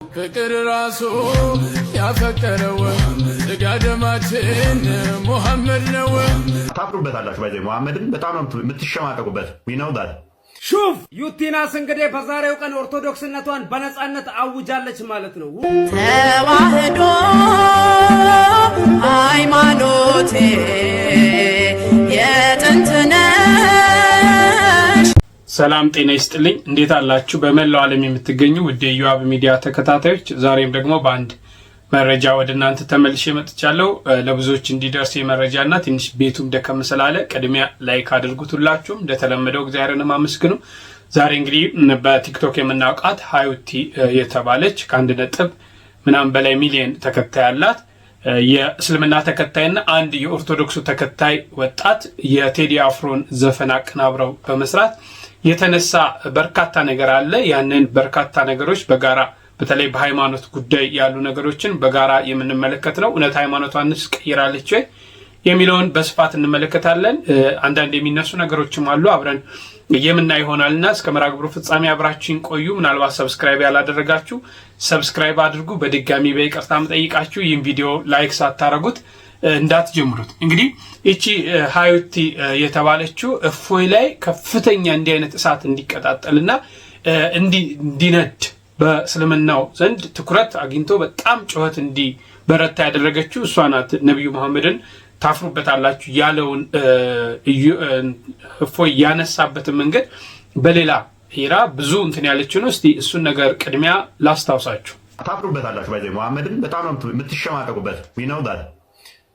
ፍቅር ራሱ ያፈቀረው ለጋደማችን ሙሐመድ ነው። ታፍሩበታላችሁ። ባይዘ ሙሐመድን በጣም ነው የምትሸማቀቁበት። we know that ሹፍ ዩቲናስ እንግዲህ በዛሬው ቀን ኦርቶዶክስነቷን በነጻነት አውጃለች ማለት ነው። ተዋህዶ ሃይማኖቴ የጥንትነ ሰላም ጤና ይስጥልኝ። እንዴት አላችሁ? በመላው ዓለም የምትገኙ ውድ የዩአብ ሚዲያ ተከታታዮች፣ ዛሬም ደግሞ በአንድ መረጃ ወደ እናንተ ተመልሼ መጥቻለሁ። ለብዙዎች እንዲደርስ የመረጃና ትንሽ ቤቱም ደከም ስላለ ቅድሚያ ላይክ አድርጉት። ሁላችሁም እንደተለመደው እግዚአብሔርን አመስግኑ። ዛሬ እንግዲህ በቲክቶክ የምናውቃት ሀዩቲ የተባለች ከአንድ ነጥብ ምናምን በላይ ሚሊዮን ተከታይ ያላት የእስልምና ተከታይና አንድ የኦርቶዶክሱ ተከታይ ወጣት የቴዲ አፍሮን ዘፈን አቀናብረው በመስራት የተነሳ በርካታ ነገር አለ። ያንን በርካታ ነገሮች በጋራ በተለይ በሃይማኖት ጉዳይ ያሉ ነገሮችን በጋራ የምንመለከት ነው። እውነት ሃይማኖቷንስ ቀይራለች ወይ የሚለውን በስፋት እንመለከታለን። አንዳንድ የሚነሱ ነገሮችም አሉ፣ አብረን የምናይ ይሆናልና እስከ መርሃ ግብሩ ፍጻሜ አብራችሁን ቆዩ። ምናልባት ሰብስክራይብ ያላደረጋችሁ ሰብስክራይብ አድርጉ። በድጋሚ በይቅርታ መጠይቃችሁ ይህን ቪዲዮ ላይክ ሳታረጉት እንዳትጀምሩት። እንግዲህ እቺ ሀዩቲ የተባለችው እፎይ ላይ ከፍተኛ እንዲህ አይነት እሳት እንዲቀጣጠልና እንዲነድ በእስልምናው ዘንድ ትኩረት አግኝቶ በጣም ጩኸት እንዲበረታ ያደረገችው እሷ ናት። ነብዩ መሐመድን ታፍሩበታላችሁ ያለውን እፎይ ያነሳበትን መንገድ በሌላ ሄራ ብዙ እንትን ያለችው ነው። እስቲ እሱን ነገር ቅድሚያ ላስታውሳችሁ። ታፍሩበታላችሁ። ባይዘ ሙሐመድን በጣም ነው የምትሸማቀቁበት። we know that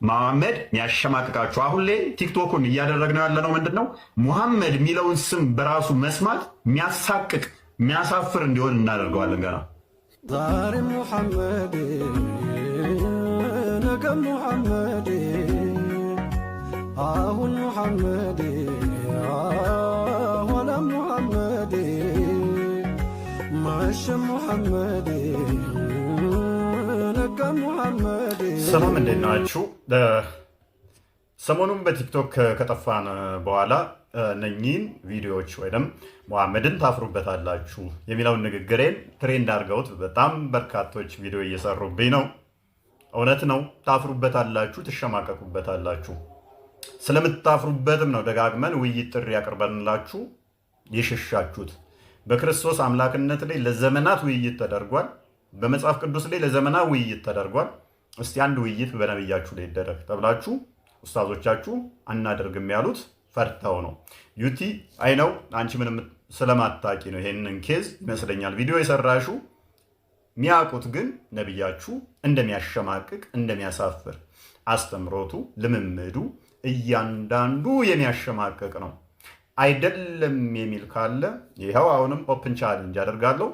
ሙሐመድ የሚያሸማቅቃችሁ አሁን ላይ ቲክቶኩን እያደረግነው ያለነው ምንድነው? ሙሐመድ የሚለውን ስም በራሱ መስማት የሚያሳቅቅ የሚያሳፍር እንዲሆን እናደርገዋለን። ገና ዛሬ ሙሐመድ ነገ ሙሐመድ አሁን ሙሐመድ ኋላ ሙሐመድ ማሸ ሙሐመድ ነገ ሙሐመድ። ሰላም እንዴት ናችሁ? ሰሞኑን በቲክቶክ ከጠፋን በኋላ እነኚህን ቪዲዮዎች ወይም ሙሐመድን ታፍሩበታላችሁ የሚለውን ንግግሬን ትሬንድ አድርገውት በጣም በርካቶች ቪዲዮ እየሰሩብኝ ነው። እውነት ነው፣ ታፍሩበታላችሁ፣ ትሸማቀቁበታላችሁ። ስለምታፍሩበትም ነው ደጋግመን ውይይት ጥሪ ያቀርበንላችሁ የሸሻችሁት። በክርስቶስ አምላክነት ላይ ለዘመናት ውይይት ተደርጓል። በመጽሐፍ ቅዱስ ላይ ለዘመናት ውይይት ተደርጓል። እስቲ አንድ ውይይት በነብያችሁ ላይ ይደረግ ተብላችሁ ኡስታዞቻችሁ አናደርግም ያሉት ፈርተው ነው። ዩቲ አይነው አንቺ ምንም ስለማታቂ ነው ይሄንን ኬዝ ይመስለኛል ቪዲዮ የሰራሹ። ሚያውቁት ግን ነብያችሁ እንደሚያሸማቅቅ እንደሚያሳፍር፣ አስተምሮቱ ልምምዱ እያንዳንዱ የሚያሸማቅቅ ነው አይደለም የሚል ካለ ይሄው አሁንም ኦፕን ቻሌንጅ አደርጋለሁ።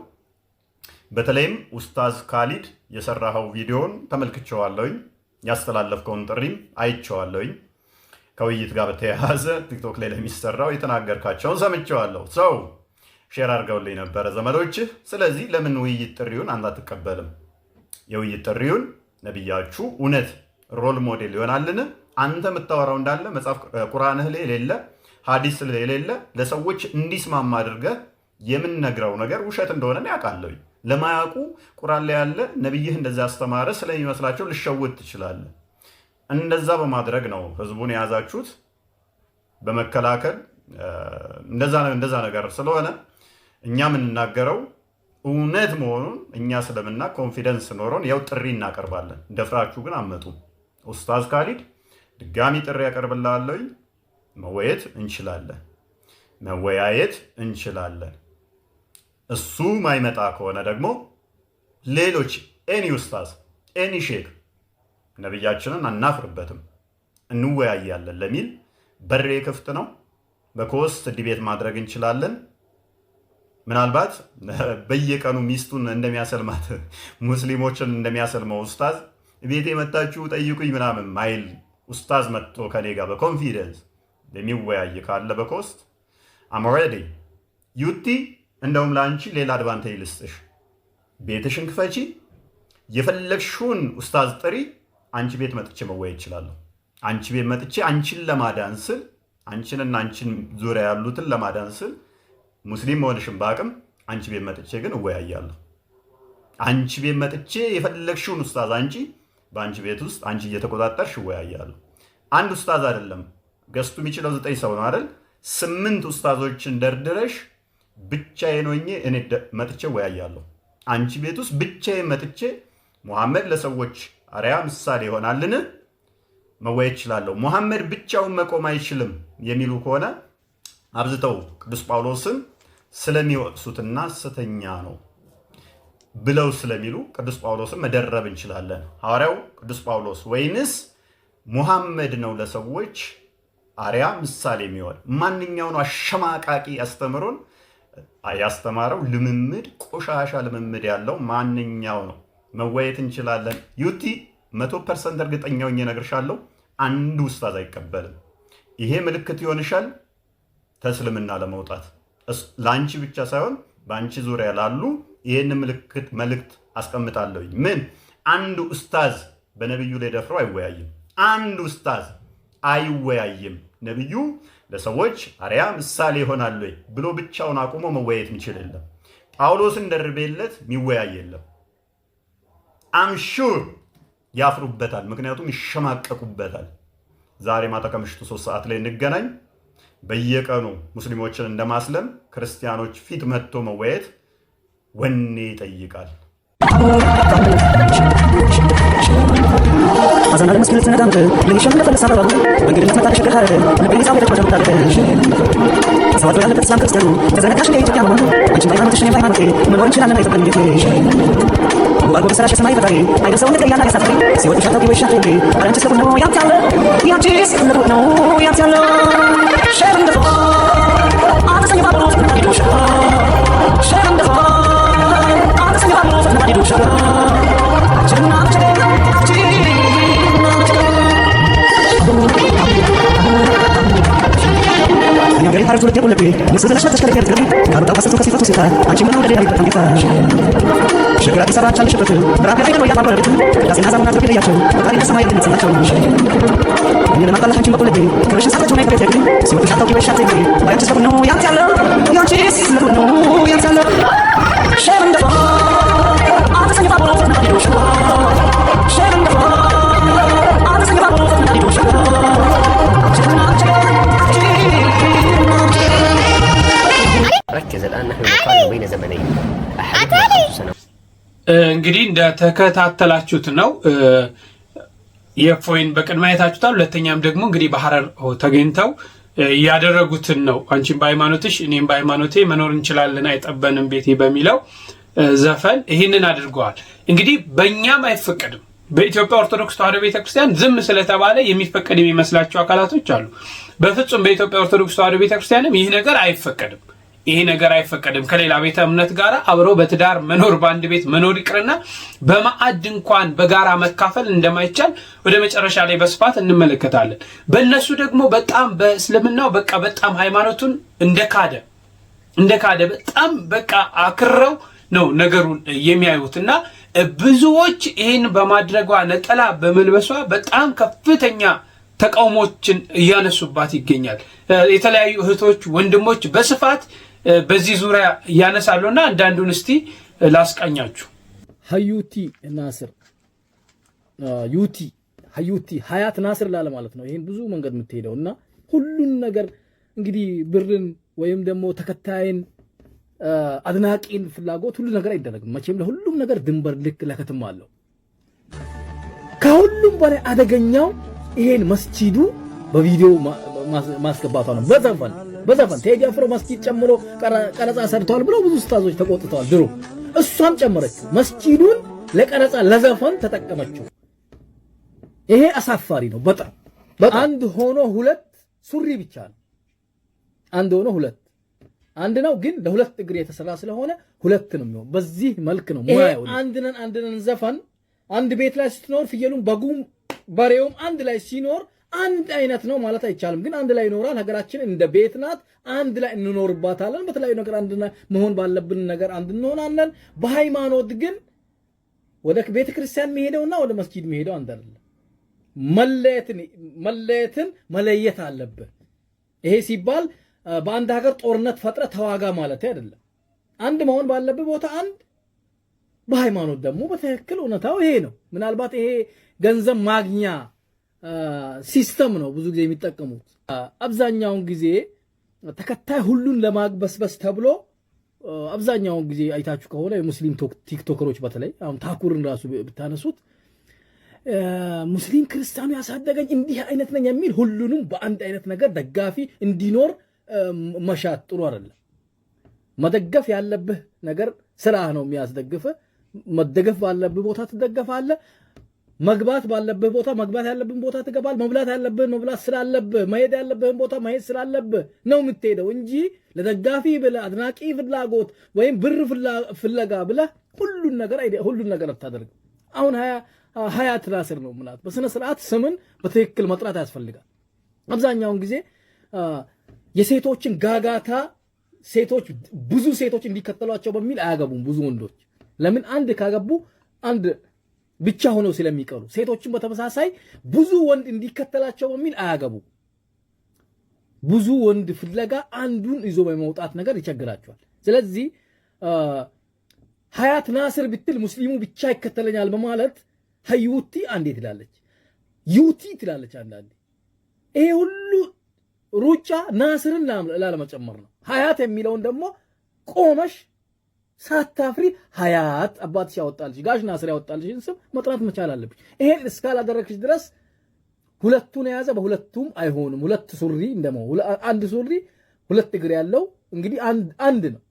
በተለይም ኡስታዝ ካሊድ የሰራው ቪዲዮን ተመልክቼዋለሁኝ፣ ያስተላለፍከውን ጥሪም አይቼዋለሁኝ። ከውይይት ጋር በተያያዘ ቲክቶክ ላይ ለሚሰራው የተናገርካቸውን ሰምቼዋለሁ። ሰው ሼር አድርገውልኝ ነበረ ዘመዶችህ። ስለዚህ ለምን ውይይት ጥሪውን አንተ አትቀበልም? የውይይት ጥሪውን ነብያችሁ እውነት ሮል ሞዴል ይሆናልን? አንተ የምታወራው እንዳለ መጽሐፍ ቁርአንህ ላይ የሌለ ሐዲስ ላይ የሌለ ለሰዎች እንዲስማማ አድርገህ የምንነግረው ነገር ውሸት እንደሆነ ያውቃለሁ። ለማያውቁ ቁርአን ላይ ያለ ነብይህ እንደዛ አስተማረ ስለሚመስላቸው ልሸውት ትችላለህ። እንደዛ በማድረግ ነው ህዝቡን የያዛችሁት በመከላከል እንደዛ ነገር ስለሆነ እኛ የምንናገረው እውነት መሆኑን እኛ ስለምና ኮንፊደንስ ኖሮን ያው ጥሪ እናቀርባለን። ደፍራችሁ ግን አመጡ። ኡስታዝ ካሊድ ድጋሚ ጥሪ ያቀርብልሃለሁ። መወያየት እንችላለን። እሱ ማይመጣ ከሆነ ደግሞ ሌሎች ኤኒ ኡስታዝ ኤኒ ሼክ ነብያችንን አናፍርበትም እንወያያለን ለሚል በሬ ክፍት ነው። በኮስት ዲቤት ማድረግ እንችላለን። ምናልባት በየቀኑ ሚስቱን እንደሚያሰልማት ሙስሊሞችን እንደሚያሰልመው ኡስታዝ ቤቴ መጣችሁ ጠይቁኝ ምናምን ማይል ኡስታዝ መጥቶ ከኔ ጋር በኮንፊደንስ የሚወያይ ካለ በኮስት አም ሬዲ። ዩቲ እንደውም ላንቺ ሌላ አድቫንቴጅ ልስጥሽ። ቤትሽን ክፈቺ፣ የፈለግሽውን ኡስታዝ ጥሪ። አንቺ ቤት መጥቼ መወያየት እችላለሁ። አንቺ ቤት መጥቼ አንቺን ለማዳን ስል አንቺንና አንቺን ዙሪያ ያሉትን ለማዳን ስል ሙስሊም መሆንሽን በአቅም አንቺ ቤት መጥቼ ግን እወያያለሁ። አንቺ ቤት መጥቼ የፈለግሽውን ኡስታዝ አንቺ በአንቺ ቤት ውስጥ አንቺ እየተቆጣጠርሽ እወያያለሁ። አንድ ኡስታዝ አይደለም ገስቱ የሚችለው 9 ሰው ነው አይደል? 8 ኡስታዞችን ደርድረሽ ብቻዬን ሆኜ እኔ መጥቼ እወያያለሁ። አንቺ ቤት ውስጥ ብቻዬን መጥቼ ሙሐመድ ለሰዎች አርያ ምሳሌ ይሆናልን መወያየት እችላለሁ። ሙሐመድ ብቻውን መቆም አይችልም የሚሉ ከሆነ አብዝተው ቅዱስ ጳውሎስን ስለሚወቅሱትና ሐሰተኛ ነው ብለው ስለሚሉ ቅዱስ ጳውሎስን መደረብ እንችላለን። ሐዋርያው ቅዱስ ጳውሎስ ወይንስ ሙሐመድ ነው ለሰዎች አርያ ምሳሌ የሚሆን? ማንኛው ነው አሸማቃቂ አስተምሮን ያስተማረው? ልምምድ ቆሻሻ ልምምድ ያለው ማንኛው ነው? መወያየት እንችላለን። ዩቲ 100% እርግጠኛ ሆኜ እነግርሻለሁ፣ አንዱ ኡስታዝ አይቀበልም። ይሄ ምልክት ይሆንሻል ተስልምና ለመውጣት። ለአንቺ ብቻ ሳይሆን በአንቺ ዙሪያ ላሉ ይህን መልእክት አስቀምጣለሁ። ምን አንዱ ኡስታዝ በነብዩ ላይ ደፍሮ አይወያይም። አንዱ ኡስታዝ አይወያይም። ነብዩ ለሰዎች አርያ ምሳሌ ይሆናል ወይ ብሎ ብቻውን አቁሞ መወያየት የሚችል የለም። ጳውሎስን ደርቤለት የሚወያይ የለም። አምሹር ያፍሩበታል፣ ምክንያቱም ይሸማቀቁበታል። ዛሬ ማታ ከምሽቱ 3 ሰዓት ላይ እንገናኝ። በየቀኑ ሙስሊሞችን እንደማስለም ክርስቲያኖች ፊት መጥቶ መወያየት ወኔ ይጠይቃል። አዛና ለመስከረም ተነጋምተ ለሚሸም ለፈለሳ ባቡ በእንግዲህ መጣ ተሸከረ ለቤዛ ወደ ተቆጣ ተጣጣ ሰዋት ወደ ተስላም ክርስቲያኑ ተዘነጋሽ ለኢትዮጵያ ነው አንቺ ባይማኖትሽ ነው ባይማኖቴ መኖር እንችላለን አይተቀም እንዴት ወርቆ በሰራሽ ሰማይ ፈጣሪ አይደሰው ነገር ያና ያሳፍሪ ሲወጥ ሻታው ይወሻት እንዴ አራንቺ ስለሆነ ነው ያምታለ ያቺስ ስለሆነ ነው ያምታለ ሸር እንደፋ አተሰኝ ባቦ ይዶሻ ሸር እንደፋ አተሰኝ ባቦ ይዶሻ Gari harus udah lebih, musuh adalah sekali kali kali. Kalau tak pasal suka sifat susah, anjing mana udah dari petang kita. Segera bisa baca seperti itu. Berapa kali ya apa itu? Kasih nazar nak pilih ya cuy. Kali ini sama ini sama cuy. Ini nama kalau anjing boleh. Kalau saya cuma ikut jadi, siapa satu kita satu ini. Baik sesuatu no yang jalan, yang cis, no yang jalan. Share the phone. Ada saja bawa nak di dosa. Share the phone. Ada saja bawa nak di dosa. ركز الآن نحن نقارن بين زمنين أحدهما 5 سنوات እንግዲህ እንደተከታተላችሁት ነው የፎይን በቅድሚያ አይታችሁታል። ሁለተኛም ደግሞ እንግዲህ በሐረር ተገኝተው ያደረጉትን ነው። አንቺም በሃይማኖትሽ እኔም በሃይማኖቴ መኖር እንችላለን አይጠበንም ቤቴ በሚለው ዘፈን ይህንን አድርገዋል። እንግዲህ በእኛም አይፈቀድም። በኢትዮጵያ ኦርቶዶክስ ተዋሕዶ ቤተክርስቲያን ዝም ስለተባለ የሚፈቀድ የሚመስላቸው አካላቶች አሉ። በፍጹም በኢትዮጵያ ኦርቶዶክስ ተዋሕዶ ቤተክርስቲያንም ይህ ነገር አይፈቀድም። ይሄ ነገር አይፈቀድም። ከሌላ ቤተ እምነት ጋር አብረው በትዳር መኖር ባንድ ቤት መኖር ይቅርና በማዕድ እንኳን በጋራ መካፈል እንደማይቻል ወደ መጨረሻ ላይ በስፋት እንመለከታለን። በእነሱ ደግሞ በጣም በእስልምናው በጣም ሃይማኖቱን እንደካደ በጣም አክረው ነው ነገሩን የሚያዩትና ብዙዎች ይሄን በማድረጓ ነጠላ በመልበሷ በጣም ከፍተኛ ተቃውሞችን እያነሱባት ይገኛል። የተለያዩ እህቶች ወንድሞች በስፋት በዚህ ዙሪያ ያነሳሉና አንዳንዱን እስቲ ላስቃኛችሁ። ሀዩቲ ናስር ሀያት ናስር ላለ ማለት ነው። ይሄን ብዙ መንገድ የምትሄደውና ሁሉን ነገር እንግዲህ ብርን ወይም ደግሞ ተከታይን አድናቂን ፍላጎት ሁሉ ነገር አይደረግም። መቼም ለሁሉም ነገር ድንበር ልክ ለከተማ አለው። ከሁሉም በላይ አደገኛው ይሄን መስጂዱ በቪዲዮ ማስገባቷ ነው። በዘፈን ቴዲ አፍሮ መስጂድ ጨምሮ ቀረጻ ሰርተዋል ብለው ብዙ ኡስታዞች ተቆጥተዋል። ድሮ እሷም ጨመረችው፣ መስጂዱን ለቀረጻ ለዘፈን ተጠቀመችው። ይሄ አሳፋሪ ነው በጣም። አንድ ሆኖ ሁለት ሱሪ ብቻ ነው። አንድ ሆኖ ሁለት አንድ ነው፣ ግን ለሁለት እግር የተሰራ ስለሆነ ሁለት ነው የሚሆነው። በዚህ መልክ ነው ሙያው። አንድነን ዘፈን አንድ ቤት ላይ ስትኖር ፍየሉም በጉም በሬውም አንድ ላይ ሲኖር አንድ አይነት ነው ማለት አይቻልም፣ ግን አንድ ላይ ይኖራል። ሀገራችን እንደ ቤት ናት፣ አንድ ላይ እንኖርባታለን። በተለያዩ ነገር አንድ መሆን ባለብን ነገር አንድ እንሆናለን። በሃይማኖት ግን ወደ ቤተ ክርስቲያን መሄደውና ወደ መስጂድ መሄደው አንድ አይደለም። መለየትን መለየት አለብህ። ይሄ ሲባል በአንድ ሀገር ጦርነት ፈጥረ ተዋጋ ማለት አይደለም። አንድ መሆን ባለብህ ቦታ አንድ፣ በሃይማኖት ደግሞ በትክክል እውነታው ይሄ ነው። ምናልባት ይሄ ገንዘብ ማግኛ ሲስተም ነው ብዙ ጊዜ የሚጠቀሙት። አብዛኛውን ጊዜ ተከታይ ሁሉን ለማግበስበስ ተብሎ አብዛኛውን ጊዜ አይታችሁ ከሆነ የሙስሊም ቲክቶከሮች በተለይ አሁን ታኩርን ራሱ ብታነሱት ሙስሊም ክርስቲያኑ ያሳደገኝ እንዲህ አይነት ነኝ የሚል ሁሉንም በአንድ አይነት ነገር ደጋፊ እንዲኖር መሻት ጥሩ አይደለም። መደገፍ ያለብህ ነገር ስራህ ነው የሚያስደግፍ። መደገፍ ባለብህ ቦታ ትደገፋለህ። መግባት ባለብህ ቦታ መግባት ያለብህን ቦታ ትገባል። መብላት ያለብህን መብላት ስላለብህ መሄድ ያለብህን ቦታ መሄድ ስላለብህ ነው የምትሄደው እንጂ ለደጋፊ ብለህ አድናቂ ፍላጎት ወይም ብር ፍለጋ ብለህ ሁሉን ነገር አታደርግም። አሁን ሀያት ናስር ነው ምላት በስነ ስርዓት ስምን በትክክል መጥራት ያስፈልጋል። አብዛኛውን ጊዜ የሴቶችን ጋጋታ ብዙ ሴቶች እንዲከተሏቸው በሚል አያገቡም ብዙ ወንዶች። ለምን አንድ ካገቡ አንድ ብቻ ሆነው ስለሚቀሩ፣ ሴቶችን በተመሳሳይ ብዙ ወንድ እንዲከተላቸው በሚል አያገቡ። ብዙ ወንድ ፍለጋ አንዱን ይዞ በመውጣት ነገር ይቸግራቸዋል። ስለዚህ ሀያት ናስር ብትል ሙስሊሙ ብቻ ይከተለኛል በማለት ሀዩቲ አንዴ ትላለች፣ ዩቲ ትላለች አንዳንዴ። ይሄ ሁሉ ሩጫ ናስርን ላለመጨመር ነው። ሀያት የሚለውን ደግሞ ቆመሽ ሳታፍሪ ሀያት አባትሽ ያወጣልሽ ጋሽ ናስር ያወጣልሽን ስም መጥራት መቻል አለብሽ። ይሄን እስካላደረግሽ ድረስ ሁለቱን የያዘ በሁለቱም አይሆንም። ሁለት ሱሪ እንደማው አንድ ሱሪ ሁለት እግር ያለው እንግዲህ አንድ ነው።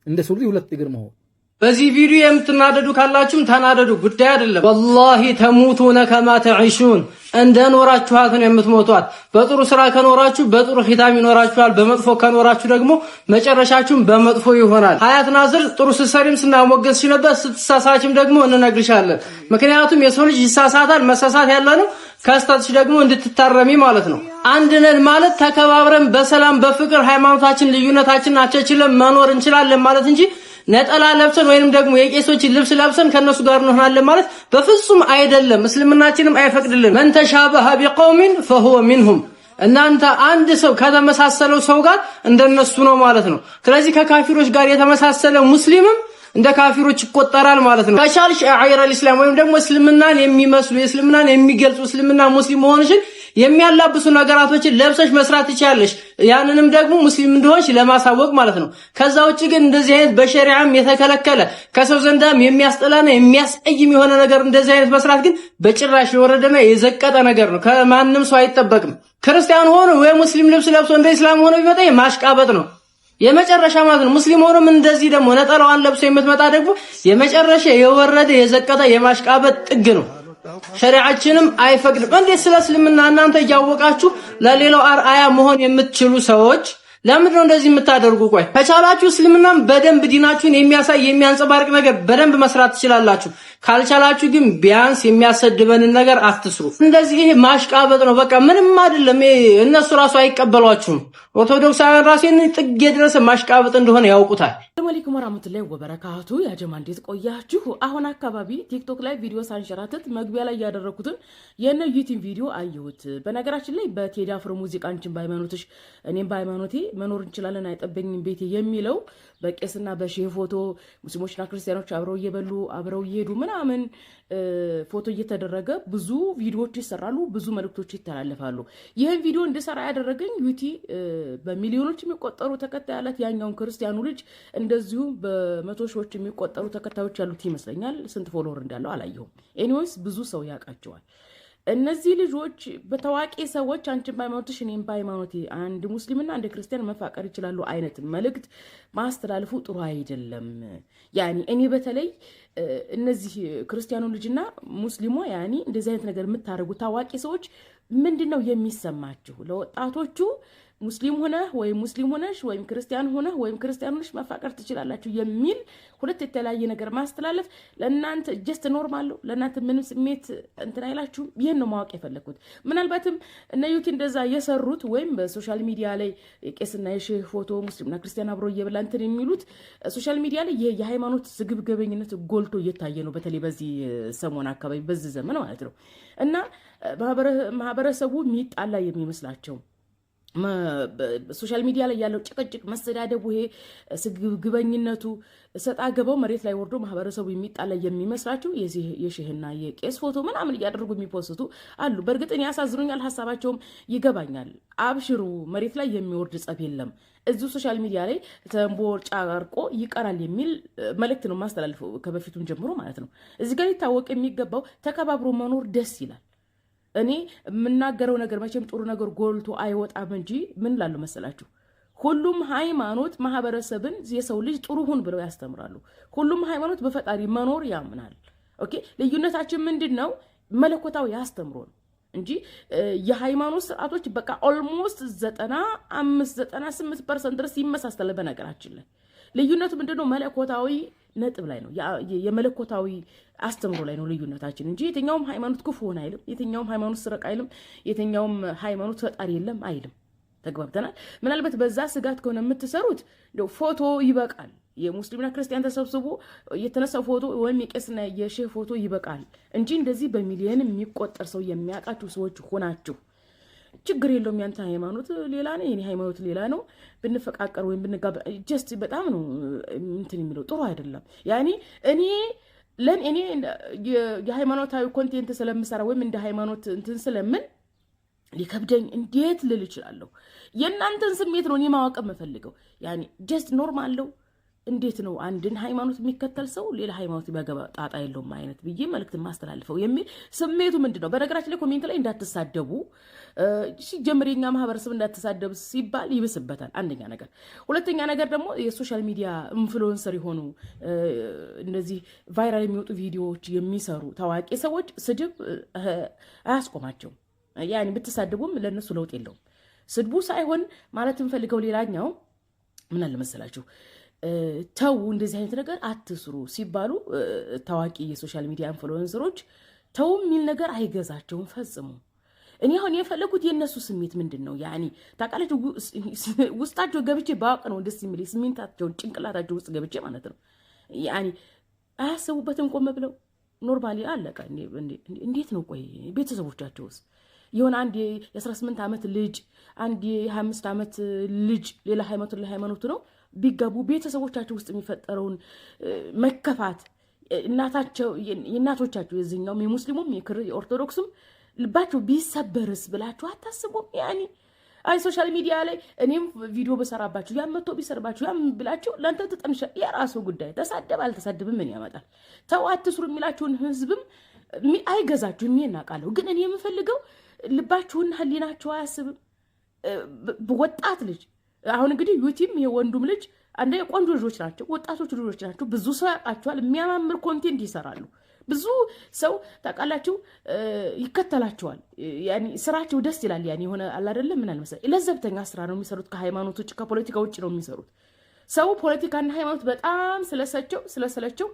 እንደ ሱሪ ሁለት እግር መሆን። በዚህ ቪዲዮ የምትናደዱ ካላችሁም ተናደዱ፣ ጉዳይ አይደለም። ወላሂ ተሙቱነ ከማ ተዒሹን እንደኖራችኋት ነው የምትሞቷት። በጥሩ ስራ ከኖራችሁ በጥሩ ኺታም ይኖራችኋል፣ በመጥፎ ከኖራችሁ ደግሞ መጨረሻችሁም በመጥፎ ይሆናል። ሀያት ናስር ጥሩ ስትሰሪም ስናሞገስሽ ነበር፣ ስትሳሳችም ደግሞ እንነግርሻለን። ምክንያቱም የሰው ልጅ ይሳሳታል፣ መሳሳት ያለ ነው። ከስተትሽ ደግሞ እንድትታረሚ ማለት ነው። አንድ ነን ማለት ተከባብረን በሰላም በፍቅር ሃይማኖታችን ልዩነታችንን አቻችለን መኖር እንችላለን ማለት እንጂ ነጠላ ለብሰን ወይንም ደግሞ የቄሶችን ልብስ ለብሰን ከነሱ ጋር እንሆናለን ማለት በፍጹም አይደለም። እስልምናችንም አይፈቅድልን። መን ተሻበሀ ቢቀውሚን ፈሁወ ሚንሁም። እናንተ አንድ ሰው ከተመሳሰለው ሰው ጋር እንደነሱ ነው ማለት ነው። ስለዚህ ከካፊሮች ጋር የተመሳሰለ ሙስሊምም እንደ ካፊሮች ይቆጠራል ማለት ነው። ከቻልሽ አዕይረል ኢስላም ወይም ደግሞ እስልምናን የሚመስሉ እስልምናን የሚገልጹ እስልምና ሙስሊም መሆንሽን የሚያላብሱ ነገራቶችን ለብሰሽ መስራት ይቻላልሽ። ያንንም ደግሞ ሙስሊም እንደሆንሽ ለማሳወቅ ማለት ነው። ከዛ ውጪ ግን እንደዚህ አይነት በሸሪዓም የተከለከለ ከሰው ዘንዳም የሚያስጠላና የሚያስቀይም የሆነ ነገር እንደዚህ አይነት መስራት ግን በጭራሽ የወረደና የዘቀጠ ነገር ነው። ከማንም ሰው አይጠበቅም። ክርስቲያን ሆኖ ወይ ሙስሊም ልብስ ለብሶ እንደ እስላም ሆኖ ቢመጣ ማሽቃበጥ ነው የመጨረሻ ማለት ነው። ሙስሊም ሆኖም እንደዚህ ደግሞ ነጠላዋን ለብሶ የምትመጣ ደግሞ የመጨረሻ የወረደ የዘቀጠ የማሽቃበጥ ጥግ ነው። ሸሪዓችንም አይፈቅድም። እንዴት ስለ እስልምና እናንተ እያወቃችሁ ለሌላው አርአያ መሆን የምትችሉ ሰዎች ለምን ነው እንደዚህ የምታደርጉ? ቆይ ከቻላችሁ እስልምናን በደንብ ዲናችሁን የሚያሳይ የሚያንጸባርቅ ነገር በደንብ መስራት ትችላላችሁ። ካልቻላችሁ ግን ቢያንስ የሚያሰድበንን ነገር አትስሩ። እንደዚህ ይሄ ማሽቃበጥ ነው። በቃ ምንም አይደለም። እነሱ ራሱ አይቀበሏችሁም። ኦርቶዶክሳውያን ራሴን ጥግ የደረሰ ማሽቃበጥ እንደሆነ ያውቁታል። ሰላም አለይኩም ወራህመቱላሂ ወበረካቱ። ያ ጀማ እንዴት ቆያችሁ? አሁን አካባቢ ቲክቶክ ላይ ቪዲዮ ሳንሸራተት መግቢያ ላይ ያደረኩትን የነ ዩቲዩብ ቪዲዮ አየሁት። በነገራችን ላይ በቴዲ አፍሮ ሙዚቃ አንቺን በሃይማኖትሽ እኔም በሃይማኖቴ መኖር እንችላለን አይጠበኝም ቤቴ የሚለው በቄስና በሼህ ፎቶ ሙስሊሞችና ክርስቲያኖች አብረው እየበሉ አብረው እየሄዱ ምናምን ፎቶ እየተደረገ ብዙ ቪዲዮዎች ይሰራሉ፣ ብዙ መልእክቶች ይተላለፋሉ። ይሄን ቪዲዮ እንድሰራ ያደረገኝ ዩቲዩብ በሚሊዮኖች የሚቆጠሩ ተከታይ ያላት ያኛውን ክርስቲያኑ ልጅ እንደዚሁ በመቶ ሺዎች የሚቆጠሩ ተከታዮች ያሉት ይመስለኛል። ስንት ፎሎወር እንዳለው አላየሁም። ኤኒዌይስ ብዙ ሰው ያውቃቸዋል። እነዚህ ልጆች በታዋቂ ሰዎች አንቺን በሃይማኖትሽ እኔም በሃይማኖቴ አንድ ሙስሊምና አንድ ክርስቲያን መፋቀር ይችላሉ አይነት መልእክት ማስተላለፉ ጥሩ አይደለም። ያኒ እኔ በተለይ እነዚህ ክርስቲያኑ ልጅና ሙስሊሙ ያኒ እንደዚህ አይነት ነገር የምታደርጉ ታዋቂ ሰዎች ምንድነው የሚሰማችሁ? ለወጣቶቹ ሙስሊም ሆነ ወይም ሙስሊም ሆነሽ ወይም ክርስቲያን ሆነ ወይም ክርስቲያን ሆነሽ መፋቀር ትችላላችሁ የሚል ሁለት የተለያየ ነገር ማስተላለፍ ለእናንተ ጀስት ኖርማል ነው። ለእናንተ ምንም ስሜት እንትን አይላችሁም። ይሄን ነው ማወቅ የፈለኩት። ምናልባትም እነ ዩቲ እንደዛ የሰሩት ወይም በሶሻል ሚዲያ ላይ ቄስና የሼህ ፎቶ ሙስሊምና ክርስቲያን አብሮ እየበላ እንትን የሚሉት ሶሻል ሚዲያ ላይ የሃይማኖት ስግብግበኝነት ጎልቶ እየታየ ነው። በተለይ በዚህ ሰሞን አካባቢ በዚህ ዘመን ማለት ነው እና ማህበረሰቡ የሚጣላ የሚመስላቸው ሶሻል ሚዲያ ላይ ያለው ጭቅጭቅ መሰዳደቡ ይሄ ስግብግበኝነቱ ሰጣ ገባው መሬት ላይ ወርዶ ማህበረሰቡ የሚጣላ የሚመስላችሁ የሼህና የቄስ ፎቶ ምናምን እያደረጉ የሚፖስቱ አሉ። በእርግጥ እኔ ያሳዝኑኛል፣ ሀሳባቸውም ይገባኛል። አብሽሩ፣ መሬት ላይ የሚወርድ ጸብ የለም። እዚሁ ሶሻል ሚዲያ ላይ ተንቦጫርቆ ይቀራል የሚል መልእክት ነው ማስተላልፈው ከበፊቱም ጀምሮ ማለት ነው። እዚህ ጋር ሊታወቅ የሚገባው ተከባብሮ መኖር ደስ ይላል። እኔ የምናገረው ነገር መቼም ጥሩ ነገር ጎልቶ አይወጣም እንጂ ምን ላሉ መሰላችሁ፣ ሁሉም ሃይማኖት ማህበረሰብን የሰው ልጅ ጥሩ ሁን ብለው ያስተምራሉ። ሁሉም ሃይማኖት በፈጣሪ መኖር ያምናል። ኦኬ፣ ልዩነታችን ምንድነው? መለኮታዊ ያስተምሮ ነው እንጂ የሃይማኖት ስርዓቶች በቃ ኦልሞስት 95-98% ድረስ ይመሳሰላል። በነገራችን ላይ ልዩነቱ ምንድነው? መለኮታዊ ነጥብ ላይ ነው፣ የመለኮታዊ አስተምሮ ላይ ነው ልዩነታችን እንጂ የትኛውም ሃይማኖት ክፉ ሆነ አይልም፣ የትኛውም ሃይማኖት ስረቅ አይልም፣ የትኛውም ሃይማኖት ፈጣሪ የለም አይልም። ተግባብተናል። ምናልባት በዛ ስጋት ከሆነ የምትሰሩት ፎቶ ይበቃል። የሙስሊምና ክርስቲያን ተሰብስቦ የተነሳው ፎቶ ወይም የቄስና የሼህ ፎቶ ይበቃል እንጂ እንደዚህ በሚሊዮን የሚቆጠር ሰው የሚያውቃችሁ ሰዎች ሆናችሁ ችግር የለውም። ያንተ ሃይማኖት ሌላ ነው፣ የኔ ሃይማኖት ሌላ ነው። ብንፈቃቀር ወይም ብንጋባ ጀስት በጣም ነው እንትን የሚለው ጥሩ አይደለም። ያኔ እኔ የሃይማኖታዊ ኮንቴንት ስለምሰራ ወይም እንደ ሃይማኖት እንትን ስለምን ሊከብደኝ እንዴት ልል እችላለሁ? የእናንተን ስሜት ነው እኔ ማወቅ የምፈልገው። ያኔ ጀስት ኖርማል ነው። እንዴት ነው አንድን ሃይማኖት የሚከተል ሰው ሌላ ሃይማኖት የሚያገባ ጣጣ የለውም አይነት ብዬ መልእክት ማስተላልፈው የሚል ስሜቱ ምንድነው? በነገራችን ላይ ኮሜንት ላይ እንዳትሳደቡ ሲጀምር የኛ ማህበረሰብ እንዳትሳደብ ሲባል ይብስበታል። አንደኛ ነገር፣ ሁለተኛ ነገር ደግሞ የሶሻል ሚዲያ ኢንፍሉዌንሰር የሆኑ እንደዚህ ቫይራል የሚወጡ ቪዲዮዎች የሚሰሩ ታዋቂ ሰዎች ስድብ አያስቆማቸውም። ያኔ ብትሳደቡም ለነሱ ለውጥ የለውም። ስድቡ ሳይሆን ማለት እንፈልገው ሌላኛው ምን አለ መሰላችሁ፣ ተው እንደዚህ አይነት ነገር አትስሩ ሲባሉ ታዋቂ የሶሻል ሚዲያ ኢንፍሉዌንሰሮች ተው የሚል ነገር አይገዛቸውም ፈጽሞ። እኔ አሁን የፈለኩት የነሱ ስሜት ምንድነው? ያኒ ታውቃለች ውስጣቸው ገብቼ ባውቅ ነው ደስ የሚል ስሜታቸውን ጭንቅላታቸው ውስጥ ገብቼ ማለት ነው። ያኒ አያሰቡበትም ቆም ብለው ኖርማሊ አለቀ። እንዴት ነው ቆይ ቤተሰቦቻቸውስ የሆነ አንድ የ18 ዓመት ልጅ አንድ የ25 ዓመት ልጅ ሌላ ሃይማኖት ነው ቢጋቡ ቤተሰቦቻቸው ውስጥ የሚፈጠረውን መከፋት የእናቶቻቸው የዚህኛውም የሙስሊሙም የኦርቶዶክሱም ልባቸው ቢሰበርስ ብላችሁ አታስቡም? ያኒ አይ ሶሻል ሚዲያ ላይ እኔም ቪዲዮ በሰራባችሁ ያም መጥቶ ቢሰርባችሁ ያም ብላችሁ ለአንተ ተጠንሻ የራሱ ጉዳይ። ተሳደብ አልተሳደብም ምን ያመጣል? ተው አትስሩ የሚላችሁን ህዝብም አይገዛችሁም። እናውቃለሁ። ግን እኔ የምፈልገው ልባችሁና ህሊናችሁ አያስብም? ወጣት ልጅ አሁን እንግዲህ ዩቲም የወንዱም ልጅ አንደ ቆንጆ ልጆች ናቸው፣ ወጣቶች ልጆች ናቸው። ብዙ ሰው ያውቃቸዋል። የሚያማምር ኮንቴንት ይሰራሉ። ብዙ ሰው ታውቃላችሁ ይከተላቸዋል። ያኒ ስራቸው ደስ ይላል። ያኒ የሆነ አለ አይደለም ምን አልመሰለ ለዘብተኛ ስራ ነው የሚሰሩት። ከሃይማኖት ውጭ ከፖለቲካ ውጭ ነው የሚሰሩት። ሰው ፖለቲካና ሃይማኖት በጣም ስለሰለቸው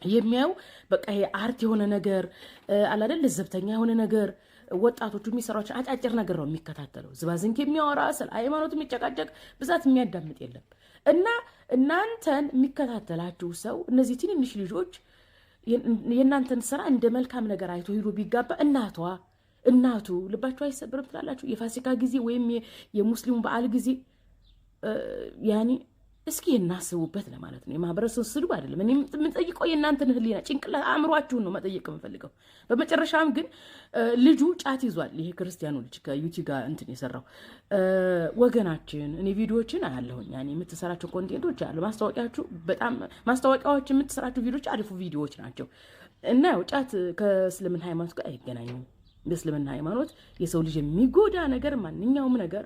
የሚያዩ በቃ ይሄ አርት የሆነ ነገር አለ አይደል ለዘብተኛ የሆነ ነገር ወጣቶቹ የሚሰራቸው አጫጭር ነገር ነው የሚከታተለው። ዝባዝንክ የሚያወራ ስለ ሃይማኖት የሚጨቃጨቅ ብዛት የሚያዳምጥ የለም። እና እናንተን የሚከታተላችሁ ሰው እነዚህ ትንንሽ ልጆች የእናንተን ስራ እንደ መልካም ነገር አይቶ ሄዶ ቢጋባ እናቱ ልባችሁ አይሰብርም ትላላችሁ? የፋሲካ ጊዜ ወይም የሙስሊሙ በዓል ጊዜ ያኒ እስኪ እናስቡበት ለማለት ነው። የማህበረሰብ ስድብ አይደለም። እኔ የምጠይቀው የእናንተን ህሊና ጭንቅላት አእምሯችሁን ነው መጠየቅ የምፈልገው። በመጨረሻም ግን ልጁ ጫት ይዟል። ይሄ ክርስቲያኑ ልጅ ከዩቲ ጋር እንትን የሰራው ወገናችን እኔ ቪዲዮዎችን አያለሁኝ። ያኔ የምትሰራቸው ኮንቴንቶች አሉ። ማስታወቂያዎች የምትሰራቸው ቪዲዮዎች አሪፉ ቪዲዮዎች ናቸው። እና ያው ጫት ከእስልምና ሃይማኖት ጋር አይገናኙም። በእስልምና ሃይማኖት የሰው ልጅ የሚጎዳ ነገር ማንኛውም ነገር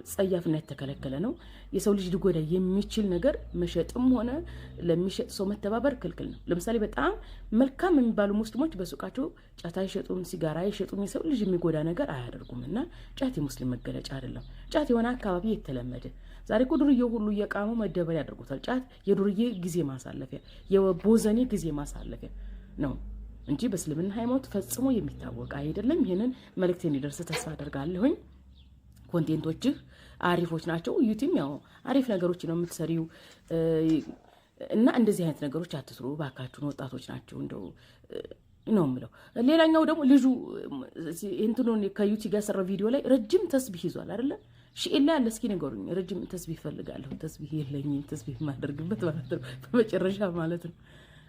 ጸያፍና የተከለከለ ነው። የሰው ልጅ ሊጎዳ የሚችል ነገር መሸጥም ሆነ ለሚሸጥ ሰው መተባበር ክልክል ነው። ለምሳሌ በጣም መልካም የሚባሉ ሙስሊሞች በሱቃቸው ጫት አይሸጡም፣ ሲጋራ አይሸጡም። የሰው ልጅ የሚጎዳ ነገር አያደርጉም። እና ጫት የሙስሊም መገለጫ አይደለም። ጫት የሆነ አካባቢ የተለመደ ዛሬ እኮ ዱርዬ ሁሉ እየቃሙ መደበር ያደርጉታል። ጫት የዱርዬ ጊዜ ማሳለፊያ የቦዘኔ ጊዜ ማሳለፊያ ነው እንጂ በእስልምና ሃይማኖት ፈጽሞ የሚታወቅ አይደለም። ይህንን መልእክት እንዲደርስ ተስፋ አደርጋለሁኝ። ኮንቴንቶችህ አሪፎች ናቸው። ዩቲም ያው አሪፍ ነገሮች ነው የምትሰሪው እና እንደዚህ አይነት ነገሮች አትስሩ ባካችሁን። ወጣቶች ናቸው እንደው ነው የምለው። ሌላኛው ደግሞ ልጁ እንትኑን ከዩቲ ጋር ሰራ ቪዲዮ ላይ ረጅም ተስቢህ ይዟል አይደለ? ሺኢላ ያለ እስኪ ነገሩኝ። ረጅም ተስቢህ ፈልጋለሁ። ተስቢህ የለኝም፣ ተስቢህ ማደርግበት ማለት ነው በመጨረሻ ማለት ነው።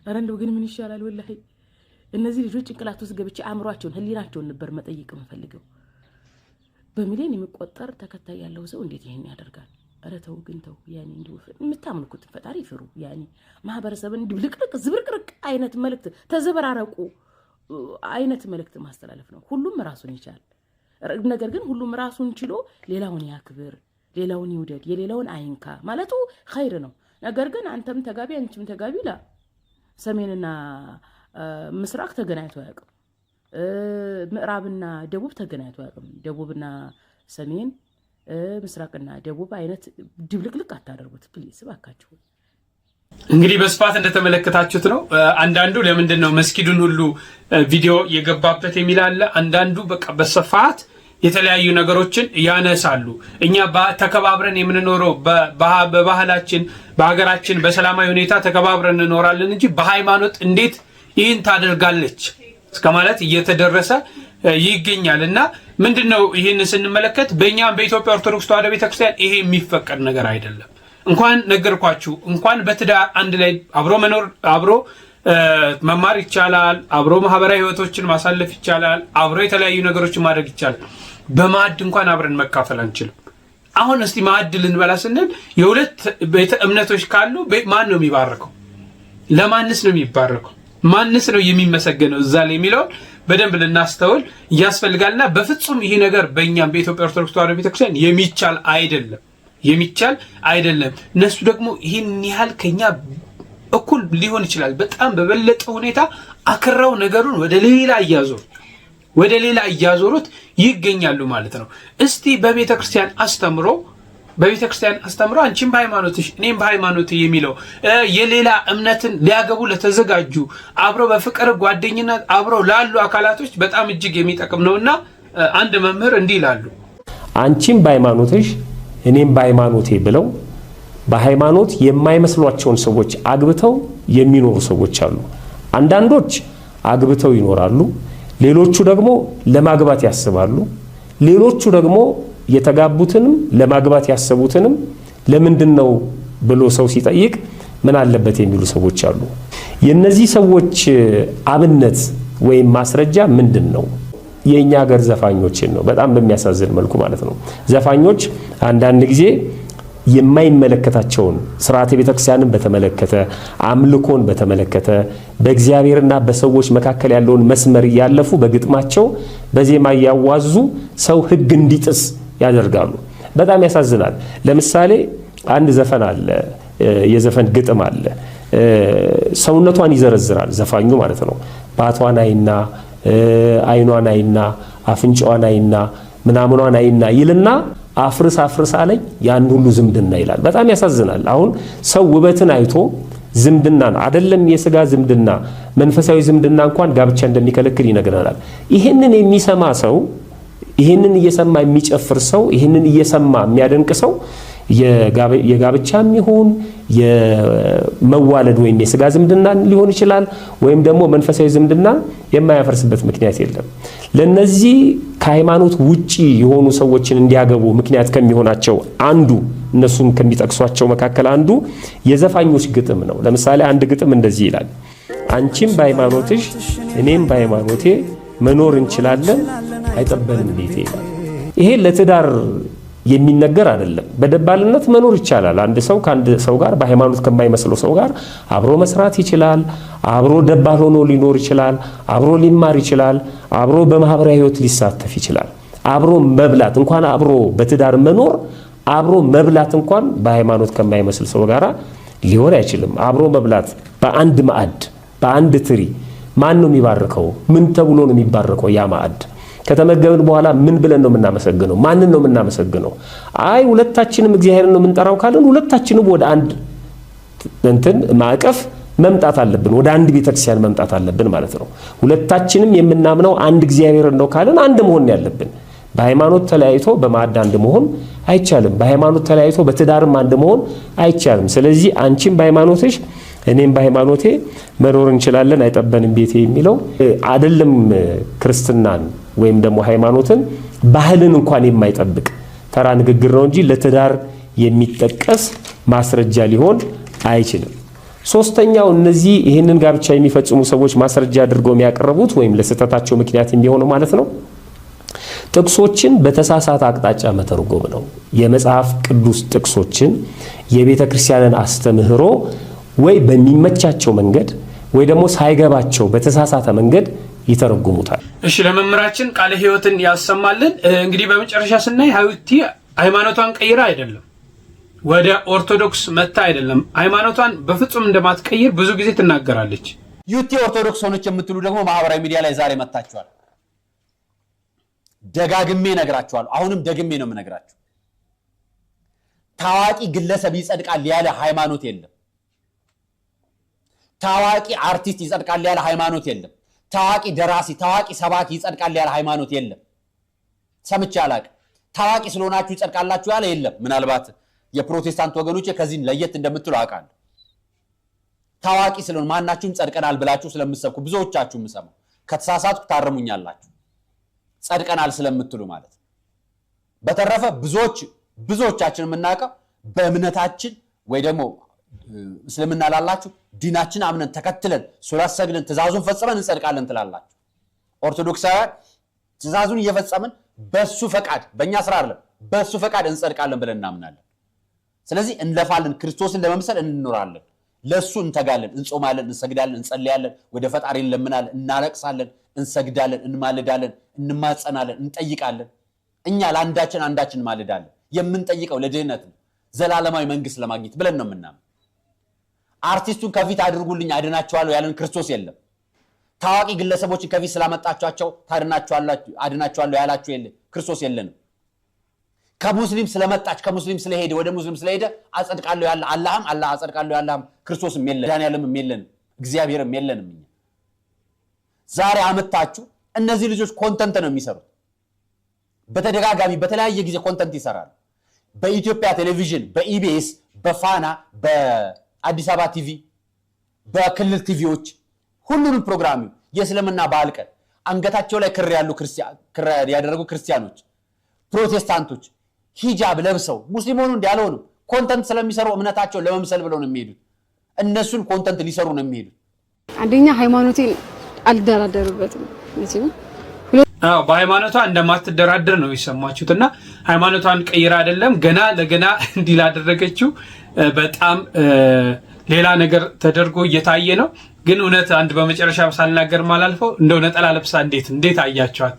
ኧረ እንደው ግን ምን ይሻላል ወላሂ። እነዚህ ልጆች ጭንቅላት ውስጥ ገብቼ አእምሯቸውን ህሊናቸውን ነበር መጠየቅ የምፈልገው። በሚሊዮን የሚቆጠር ተከታይ ያለው ሰው እንዴት ይሄን ያደርጋል? ኧረ ተው ግን ተው። ያኔ እንዲሁ የምታምልኩት ፈጣሪ ፍሩ። ያኔ ማህበረሰብን እንዲሁ ልቅልቅ ዝብርቅርቅ አይነት መልእክት ተዘበራረቁ አይነት መልእክት ማስተላለፍ ነው። ሁሉም ራሱን ይቻል። ነገር ግን ሁሉም ራሱን ችሎ ሌላውን ያክብር፣ ሌላውን ይውደድ፣ የሌላውን አይንካ ማለቱ ኸይር ነው። ነገር ግን አንተም ተጋቢ አንቺም ተጋቢ ላ ሰሜንና ምስራቅ ተገናኝቶ አያውቅም። ምዕራብና ደቡብ ተገናኝቶ አያውቅም። ደቡብና ሰሜን ምስራቅና ደቡብ አይነት ድብልቅልቅ አታደርጉት ፕሊስ እባካችሁ። እንግዲህ በስፋት እንደተመለከታችሁት ነው። አንዳንዱ ለምንድን ነው መስጊዱን ሁሉ ቪዲዮ የገባበት የሚል አለ። አንዳንዱ በቃ በስፋት የተለያዩ ነገሮችን ያነሳሉ። እኛ ተከባብረን የምንኖረው በባህላችን በሀገራችን በሰላማዊ ሁኔታ ተከባብረን እንኖራለን እንጂ በሃይማኖት እንዴት ይህን ታደርጋለች እስከማለት እየተደረሰ ይገኛል። እና ምንድነው ይህን ስንመለከት በእኛም በኢትዮጵያ ኦርቶዶክስ ተዋሕዶ ቤተክርስቲያን ይሄ የሚፈቀድ ነገር አይደለም። እንኳን ነገርኳችሁ እንኳን በትዳር አንድ ላይ አብሮ መኖር አብሮ መማር ይቻላል። አብሮ ማህበራዊ ህይወቶችን ማሳለፍ ይቻላል። አብሮ የተለያዩ ነገሮችን ማድረግ ይቻላል። በማዕድ እንኳን አብረን መካፈል አንችልም። አሁን እስቲ ማዕድ ልንበላ ስንል የሁለት ቤተ እምነቶች ካሉ ማን ነው የሚባረከው? ለማንስ ነው የሚባረከው? ማንስ ነው የሚመሰገነው እዛ ላይ የሚለው በደንብ ልናስተውል ያስፈልጋልና በፍጹም ይሄ ነገር በእኛም በኢትዮጵያ ኦርቶዶክስ ተዋሕዶ ቤተክርስቲያን የሚቻል አይደለም። እነሱ ደግሞ ይህን ያህል ከኛ እኩል ሊሆን ይችላል በጣም በበለጠ ሁኔታ አክራው ነገሩን ወደ ሌላ እያዞሩት ይገኛሉ ማለት ነው። እስቲ በቤተክርስቲያን አስተምሮ አንቺም በሃይማኖትሽ እኔም በሃይማኖቴ የሚለው የሌላ እምነትን ሊያገቡ ለተዘጋጁ አብሮ በፍቅር ጓደኝነት አብሮ ላሉ አካላቶች በጣም እጅግ የሚጠቅም ነውና አንድ መምህር እንዲህ ይላሉ። አንቺም በሃይማኖትሽ እኔም በሃይማኖቴ ብለው በሃይማኖት የማይመስሏቸውን ሰዎች አግብተው የሚኖሩ ሰዎች አሉ። አንዳንዶች አግብተው ይኖራሉ፣ ሌሎቹ ደግሞ ለማግባት ያስባሉ። ሌሎቹ ደግሞ የተጋቡትንም ለማግባት ያሰቡትንም ለምንድነው ብሎ ሰው ሲጠይቅ ምን አለበት የሚሉ ሰዎች አሉ። የነዚህ ሰዎች አብነት ወይም ማስረጃ ምንድነው? የኛ ሀገር ዘፋኞችን ነው። በጣም በሚያሳዝን መልኩ ማለት ነው። ዘፋኞች አንዳንድ ጊዜ የማይመለከታቸውን ስርዓተ ቤተክርስቲያንን በተመለከተ አምልኮን በተመለከተ በእግዚአብሔርና በሰዎች መካከል ያለውን መስመር ያለፉ በግጥማቸው በዜማ ያዋዙ ሰው ህግ እንዲጥስ ያደርጋሉ። በጣም ያሳዝናል። ለምሳሌ አንድ ዘፈን አለ፣ የዘፈን ግጥም አለ። ሰውነቷን ይዘረዝራል ዘፋኙ ማለት ነው። ባቷን አይና አይኗን አይና አፍንጫዋን አይና ምናምኗን አይና ይልና አፍርስ አለኝ ያን ሁሉ ዝምድና ይላል። በጣም ያሳዝናል። አሁን ሰው ውበትን አይቶ ዝምድናን አይደለም የሥጋ ዝምድና መንፈሳዊ ዝምድና እንኳን ጋብቻ እንደሚከለክል ይነግረናል። ይሄንን የሚሰማ ሰው ይሄንን እየሰማ የሚጨፍር ሰው ይሄንን እየሰማ የሚያደንቅ ሰው የጋብቻም ይሁን የመዋለድ ወይም የሥጋ ዝምድና ሊሆን ይችላል ወይም ደግሞ መንፈሳዊ ዝምድና የማያፈርስበት ምክንያት የለም። ለነዚህ ከሃይማኖት ውጪ የሆኑ ሰዎችን እንዲያገቡ ምክንያት ከሚሆናቸው አንዱ እነሱም ከሚጠቅሷቸው መካከል አንዱ የዘፋኞች ግጥም ነው። ለምሳሌ አንድ ግጥም እንደዚህ ይላል። አንቺም በሃይማኖትሽ እኔም በሃይማኖቴ መኖር እንችላለን አይጠበንም ቤቴ ይላል። ይሄ ለትዳር የሚነገር አይደለም። በደባልነት መኖር ይቻላል። አንድ ሰው ከአንድ ሰው ጋር በሃይማኖት ከማይመስለው ሰው ጋር አብሮ መስራት ይችላል። አብሮ ደባል ሆኖ ሊኖር ይችላል። አብሮ ሊማር ይችላል። አብሮ በማህበራዊ ህይወት ሊሳተፍ ይችላል። አብሮ መብላት እንኳን አብሮ በትዳር መኖር አብሮ መብላት እንኳን በሃይማኖት ከማይመስል ሰው ጋር ሊሆን አይችልም። አብሮ መብላት በአንድ ማዕድ በአንድ ትሪ ማን ነው የሚባርከው? ምን ተብሎ ነው የሚባርከው? ያ ማዕድ ከተመገብን በኋላ ምን ብለን ነው የምናመሰግነው? ማንን ነው የምናመሰግነው? አይ ሁለታችንም እግዚአብሔርን ነው የምንጠራው ካለን ሁለታችንም ወደ አንድ ማዕቀፍ መምጣት አለብን። ወደ አንድ ቤተክርስቲያን መምጣት አለብን ማለት ነው። ሁለታችንም የምናምነው አንድ እግዚአብሔርን ነው ካለን አንድ መሆን ያለብን። በሃይማኖት ተለያይቶ በማዕድ አንድ መሆን አይቻልም። በሃይማኖት ተለያይቶ በትዳርም አንድ መሆን አይቻልም። ስለዚህ አንቺም በሃይማኖትሽ እኔም በሃይማኖቴ መኖር እንችላለን አይጠበንም ቤቴ የሚለው አይደለም። ክርስትናን ወይም ደግሞ ሃይማኖትን ባህልን እንኳን የማይጠብቅ ተራ ንግግር ነው እንጂ ለትዳር የሚጠቀስ ማስረጃ ሊሆን አይችልም። ሶስተኛው እነዚህ ይህንን ጋብቻ የሚፈጽሙ ሰዎች ማስረጃ አድርገው የሚያቀርቡት ወይም ለስተታቸው ምክንያት የሚሆነው ማለት ነው ጥቅሶችን በተሳሳተ አቅጣጫ መተርጎም ነው። የመጽሐፍ ቅዱስ ጥቅሶችን የቤተ ክርስቲያንን አስተምህሮ ወይ በሚመቻቸው መንገድ ወይ ደግሞ ሳይገባቸው በተሳሳተ መንገድ ይተረጉሙታል። እሺ ለመምራችን ቃለ ሕይወትን ያሰማልን። እንግዲህ በመጨረሻ ስናይ ሀዩቲ ሃይማኖቷን ቀይራ አይደለም ወደ ኦርቶዶክስ መታ አይደለም፣ ሃይማኖቷን በፍጹም እንደማትቀይር ብዙ ጊዜ ትናገራለች። ዩቲ ኦርቶዶክስ ሆነች የምትሉ ደግሞ ማህበራዊ ሚዲያ ላይ ዛሬ መታችኋል። ደጋግሜ ነግራችኋል። አሁንም ደግሜ ነው የምነግራችሁ። ታዋቂ ግለሰብ ይጸድቃል ያለ ሃይማኖት የለም። ታዋቂ አርቲስት ይጸድቃል ያለ ሃይማኖት የለም። ታዋቂ ደራሲ፣ ታዋቂ ሰባኪ ይጸድቃል ያለ ሃይማኖት የለም። ሰምቼ አላቅም። ታዋቂ ስለሆናችሁ ይጸድቃላችሁ ያለ የለም። ምናልባት የፕሮቴስታንት ወገኖች ከዚህን ለየት እንደምትሉ አውቃለሁ። ታዋቂ ስለሆነ ማናችሁም ጸድቀናል ብላችሁ ስለምትሰብኩ ብዙዎቻችሁ የምሰማው ከተሳሳትኩ ታርሙኛላችሁ። ጸድቀናል ስለምትሉ ማለት። በተረፈ ብዙዎቻችን የምናውቀው በእምነታችን ወይ ደግሞ እስልምና ላላችሁ ዲናችን አምነን ተከትለን ሶላት ሰግደን ትእዛዙን ፈጽመን እንጸድቃለን ትላላችሁ። ኦርቶዶክሳውያን ትእዛዙን እየፈጸምን በሱ ፈቃድ በእኛ ስራ አይደለም በሱ ፈቃድ እንጸድቃለን ብለን እናምናለን። ስለዚህ እንለፋለን፣ ክርስቶስን ለመምሰል እንኖራለን፣ ለሱ እንተጋለን፣ እንጾማለን፣ እንሰግዳለን፣ እንጸልያለን፣ ወደ ፈጣሪ እንለምናለን፣ እናለቅሳለን፣ እንሰግዳለን፣ እንማልዳለን፣ እንማጸናለን፣ እንጠይቃለን። እኛ ለአንዳችን እንማልዳለን። የምንጠይቀው ለድህነት ነው፣ ዘላለማዊ መንግስት ለማግኘት ብለን ነው የምናምን። አርቲስቱን ከፊት አድርጉልኝ አድናቸዋለሁ ያለን ክርስቶስ የለም። ታዋቂ ግለሰቦችን ከፊት ስላመጣቻቸው አድናቸዋለሁ ያላችሁ የለም፣ ክርስቶስ የለንም። ከሙስሊም ስለመጣች ከሙስሊም ስለሄደ ወደ ሙስሊም ስለሄደ አጸድቃለሁ ያለ አላህም አላህ አጸድቃለሁ ያለህም ክርስቶስም የለም፣ ዳንኤልም የለንም፣ እግዚአብሔርም የለንም። ዛሬ አመጣችሁ እነዚህ ልጆች ኮንተንት ነው የሚሰሩት። በተደጋጋሚ በተለያየ ጊዜ ኮንተንት ይሰራሉ። በኢትዮጵያ ቴሌቪዥን፣ በኢቢኤስ፣ በፋና፣ በአዲስ አበባ ቲቪ፣ በክልል ቲቪዎች ሁሉንም ፕሮግራም የእስልምና በዓል ቀን አንገታቸው ላይ ክር ያደረጉ ክርስቲያኖች፣ ፕሮቴስታንቶች ሂጃብ ለብሰው ሙስሊም ሆኑ እንዲያልሆኑ ኮንተንት ስለሚሰሩ እምነታቸውን ለመምሰል ብለው ነው የሚሄዱት። እነሱን ኮንተንት ሊሰሩ ነው የሚሄዱት። አንደኛ ሃይማኖቴን አልደራደርበትም ነው። በሃይማኖቷ እንደማትደራደር ነው የሰማችሁትና ሃይማኖቷን ቀይራ አይደለም ገና ለገና እንዲህ ላደረገችው በጣም ሌላ ነገር ተደርጎ እየታየ ነው። ግን እውነት አንድ በመጨረሻ ሳልናገር ማላልፈው እንደው ነጠላ ለብሳ እንዴት አያቸዋት?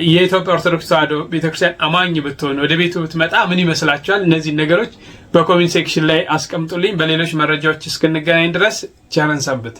የኢትዮጵያ ኦርቶዶክስ ተዋሕዶ ቤተክርስቲያን አማኝ ብትሆን ወደ ቤቱ ብትመጣ ምን ይመስላችኋል? እነዚህ ነገሮች በኮሜንት ሴክሽን ላይ አስቀምጡልኝ። በሌሎች መረጃዎች እስክንገናኝ ድረስ ቸር ሰንብቱ።